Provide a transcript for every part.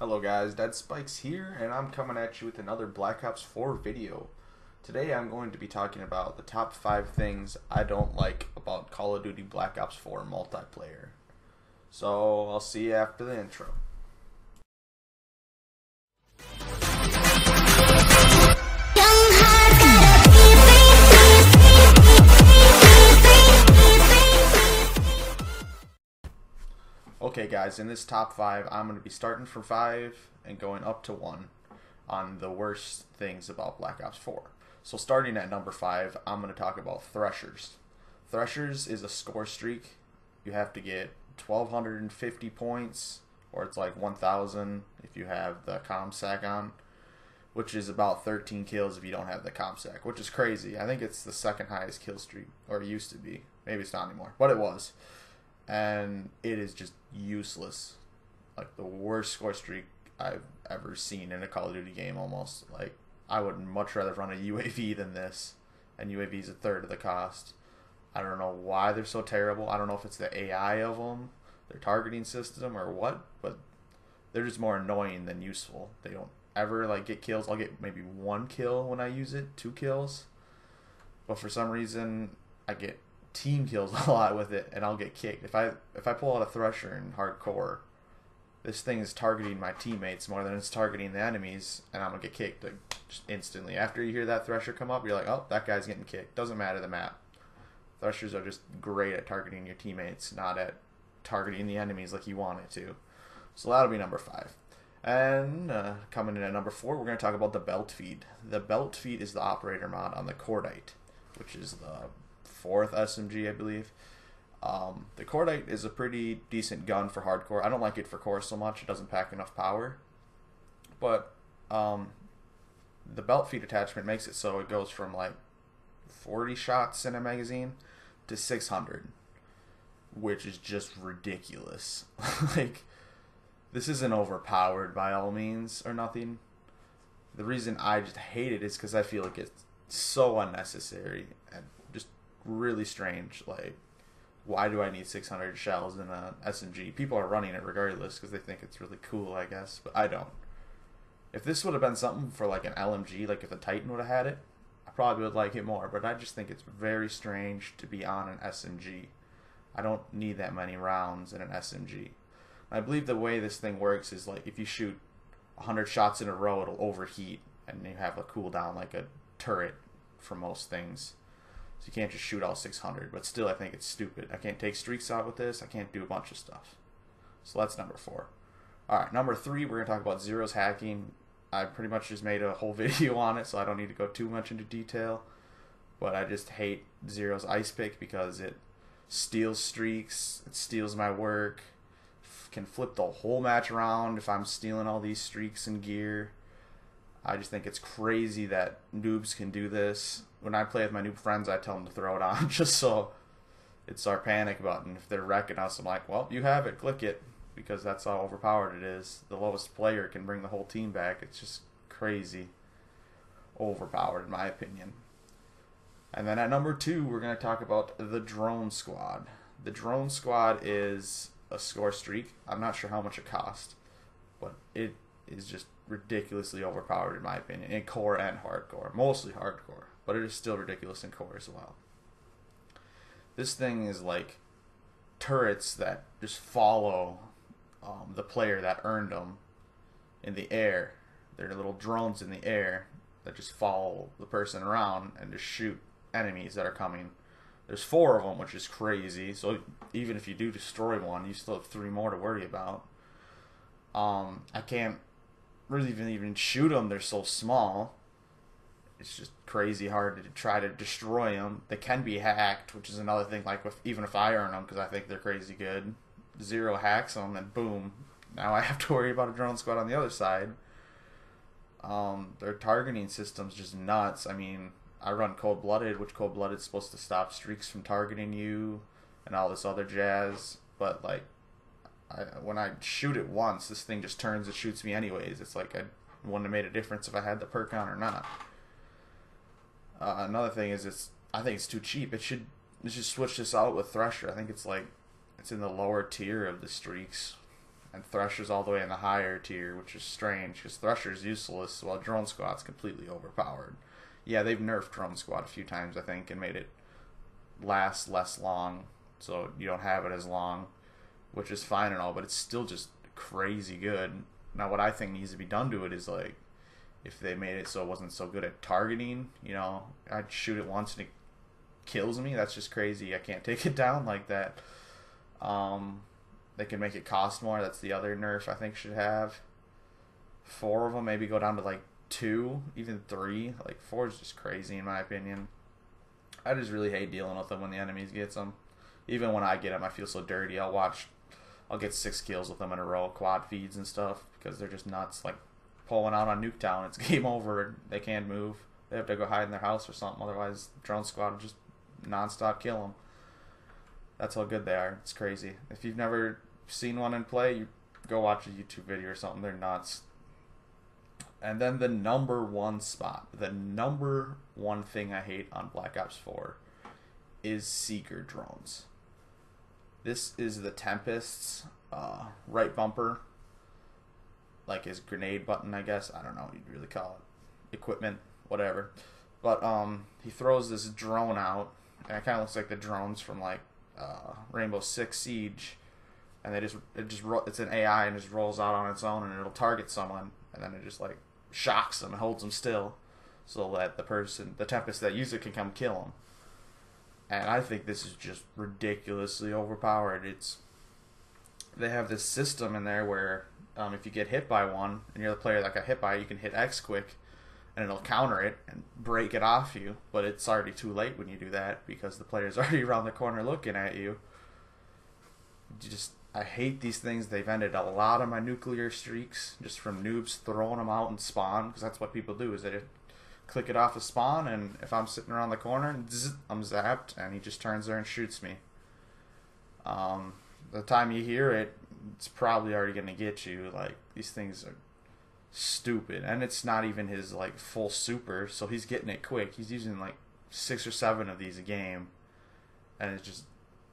Hello guys, Dead Spikes here, and I'm coming at you with another Black Ops 4 video. Today I'm going to be talking about the top 5 things I don't like about Call of Duty Black Ops 4 multiplayer. So, I'll see you after the intro. Okay guys, in this top 5, I'm going to be starting from 5 and going up to 1 on the worst things about Black Ops 4. So starting at number 5, I'm going to talk about Threshers. Threshers is a score streak. You have to get 1,250 points, or it's like 1,000 if you have the ComSec on, which is about 13 kills if you don't have the ComSec, which is crazy. I think it's the second highest kill streak, or it used to be. Maybe it's not anymore, but it was. And it is just useless. Like the worst score streak I've ever seen in a Call of Duty game almost. Like I would much rather run a UAV than this, and UAV is a third of the cost. I don't know why they're so terrible. I don't know if it's the AI of them, their targeting system, or what, but they're just more annoying than useful. They don't ever like get kills. I'll get maybe 1 kill when I use it, 2 kills, but for some reason I get team kills a lot with it, and I'll get kicked. If I pull out a Thresher in hardcore, this thing is targeting my teammates more than it's targeting the enemies, and I'm gonna get kicked like, just instantly. After you hear that Thresher come up, you're like, oh, that guy's getting kicked. Doesn't matter the map. Threshers are just great at targeting your teammates, not at targeting the enemies like you want it to. So that'll be number 5. And coming in at number 4, we're going to talk about the Belt Feed. The Belt Feed is the operator mod on the Cordite, which is the 4th SMG, I believe. The Cordite is a pretty decent gun for hardcore. I don't like it for core so much. It doesn't pack enough power. But the Belt Feed attachment makes it so it goes from like 40 shots in a magazine to 600, which is just ridiculous. Like, this isn't overpowered by all means or nothing. The reason I just hate it is because I feel like it's so unnecessary and just really strange. Like, why do I need 600 shells in a SMG? People are running it regardless because they think it's really cool, I guess, but I don't. If this would have been something for like an LMG, like if the Titan would have had it, I probably would like it more, but I just think it's very strange to be on an SMG. I don't need that many rounds in an SMG. I believe the way this thing works is like if you shoot 100 shots in a row, it'll overheat, and you have a cooldown like a turret for most things. So you can't just shoot all 600, but still I think it's stupid. I can't take streaks out with this. I can't do a bunch of stuff. So that's number 4. Alright, number 3, we're going to talk about Zero's hacking. I pretty much just made a whole video on it, so I don't need to go too much into detail. But I just hate Zero's ice pick because it steals streaks, it steals my work, can flip the whole match around if I'm stealing all these streaks and gear. I just think it's crazy that noobs can do this. When I play with my noob friends, I tell them to throw it on just so it's our panic button. If they're wrecking us, I'm like, well, you have it, click it. Because that's how overpowered it is. The lowest player can bring the whole team back. It's just crazy overpowered in my opinion. And then at number 2, we're going to talk about the Drone Squad. The Drone Squad is a score streak. I'm not sure how much it costs, but it is just ridiculously overpowered in my opinion, in core and hardcore. Mostly hardcore, but it is still ridiculous in core as well. This thing is like turrets that just follow the player that earned them in the air. They're little drones in the air that just follow the person around and just shoot enemies that are coming. There's 4 of them, which is crazy. So even if you do destroy one, you still have 3 more to worry about. I can't really even shoot them. They're so small. It's just crazy hard to try to destroy them. They can be hacked, which is another thing. Like even if I earn them, because I think they're crazy good, Zero hacks them, and boom, now I have to worry about a drone squad on the other side. Their targeting system's just nuts. I mean, I run Cold Blooded, which Cold Blooded is supposed to stop streaks from targeting you, and all this other jazz. But like, when I shoot it once, this thing just turns and shoots me anyways. It's like I wouldn't have made a difference if I had the perk on or not. Another thing is I think it's too cheap. It should switch this out with Thresher. I think it's like it's in the lower tier of the streaks. and Thresher's all the way in the higher tier, which is strange because Thresher's useless while Drone Squad's completely overpowered. Yeah, they've nerfed Drone Squad a few times, I think, and made it last less long, so you don't have it as long, which is fine and all, but it's still just crazy good. Now, what I think needs to be done to it is, like, if they made it so it wasn't so good at targeting, you know, I'd shoot it once and it kills me. That's just crazy. I can't take it down like that. They can make it cost more. That's the other nerf I think should have. 4 of them, maybe go down to like 2, even 3. Like 4 is just crazy in my opinion. I just really hate dealing with them when the enemies get them. Even when I get them, I feel so dirty. I'll get 6 kills with them in a row, quad feeds and stuff, because they're just nuts. Like pulling out on Nuketown, it's game over. They can't move. They have to go hide in their house or something. Otherwise, Drone Squad will just non-stop kill them. That's how good they are. It's crazy. If you've never seen one in play, you go watch a YouTube video or something. They're nuts. And then the number 1 spot, the number 1 thing I hate on Black Ops 4 is Seeker drones. This is the Tempest's right bumper, like his grenade button, I guess. I don't know what you'd really call it. Equipment, whatever. But he throws this drone out, and it kind of looks like the drones from like Rainbow Six Siege, and it's an AI and just rolls out on its own, and it'll target someone, and then it just like shocks them and holds them still, so that the Tempest that uses it can come kill them. And I think this is just ridiculously overpowered. They have this system in there where if you get hit by one and you're the player that got hit by it, you can hit X quick and it'll counter it and break it off you, but it's already too late when you do that because the player's already around the corner looking at you. I hate these things. They've ended a lot of my nuclear streaks just from noobs throwing them out and spawn, because that's what people do, is they click it off a spawn, and if I'm sitting around the corner, I'm zapped, and he just turns there and shoots me. The time you hear it, it's probably already going to get you. Like, these things are stupid, and it's not even his like full super, so he's getting it quick. He's using like 6 or 7 of these a game, and it just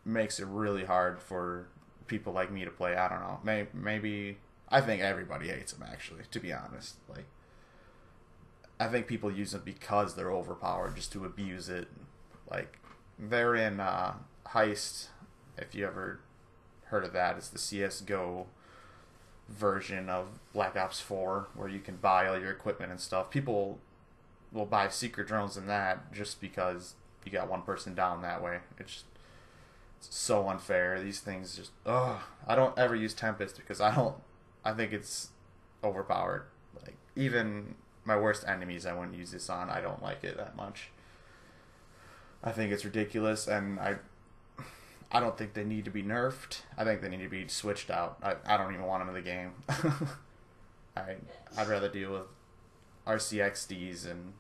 makes it really hard for people like me to play. I don't know. Maybe I think everybody hates them, actually, to be honest. Like, I think people use them because they're overpowered, just to abuse it. Like, they're in Heist, if you ever heard of that. It's the CSGO version of Black Ops 4, where you can buy all your equipment and stuff. People will buy secret drones in that just because you got one person down that way. It's so unfair. These things just, I don't ever use Tempest because I think it's overpowered. Like, even my worst enemies I wouldn't use this on. I don't like it that much. I think it's ridiculous, and I don't think they need to be nerfed. I think they need to be switched out. I don't even want them in the game. I'd rather deal with RCXDs and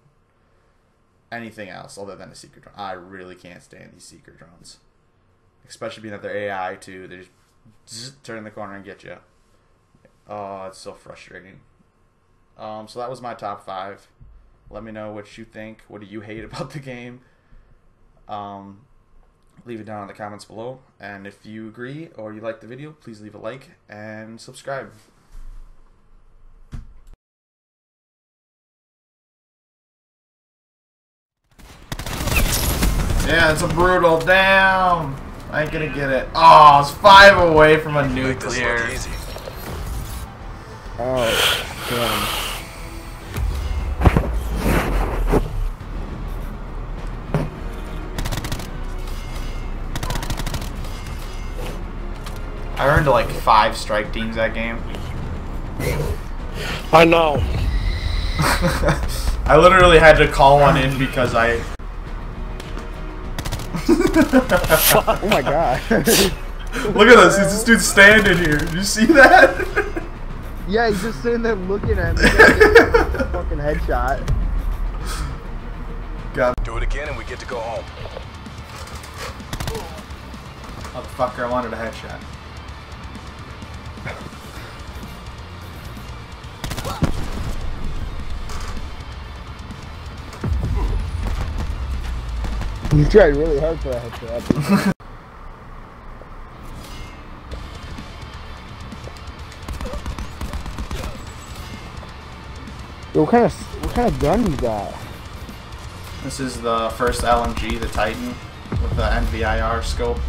anything else other than a secret drone. I really can't stand these secret drones. Especially being that they're AI too. They just turn in the corner and get you. Oh, it's so frustrating. So that was my top 5. Let me know what you think. What do you hate about the game? Leave it down in the comments below. And if you agree or you like the video, please leave a like and subscribe. Yeah, it's a brutal. Damn. I ain't gonna get it. Oh, it's 5 away from a nuclear. Oh, damn. I earned like 5 strike teams that game. I know. I literally had to call one in because I... Oh my god. Look at this, this dude's standing here. Did you see that? Yeah, he's just sitting there looking at me. Fucking headshot. God. Do it again and we get to go home. Motherfucker, I wanted a headshot. You tried really hard for a headshot. Yo, what kind of gun you got? This is the first LMG, the Titan, with the NVIR scope.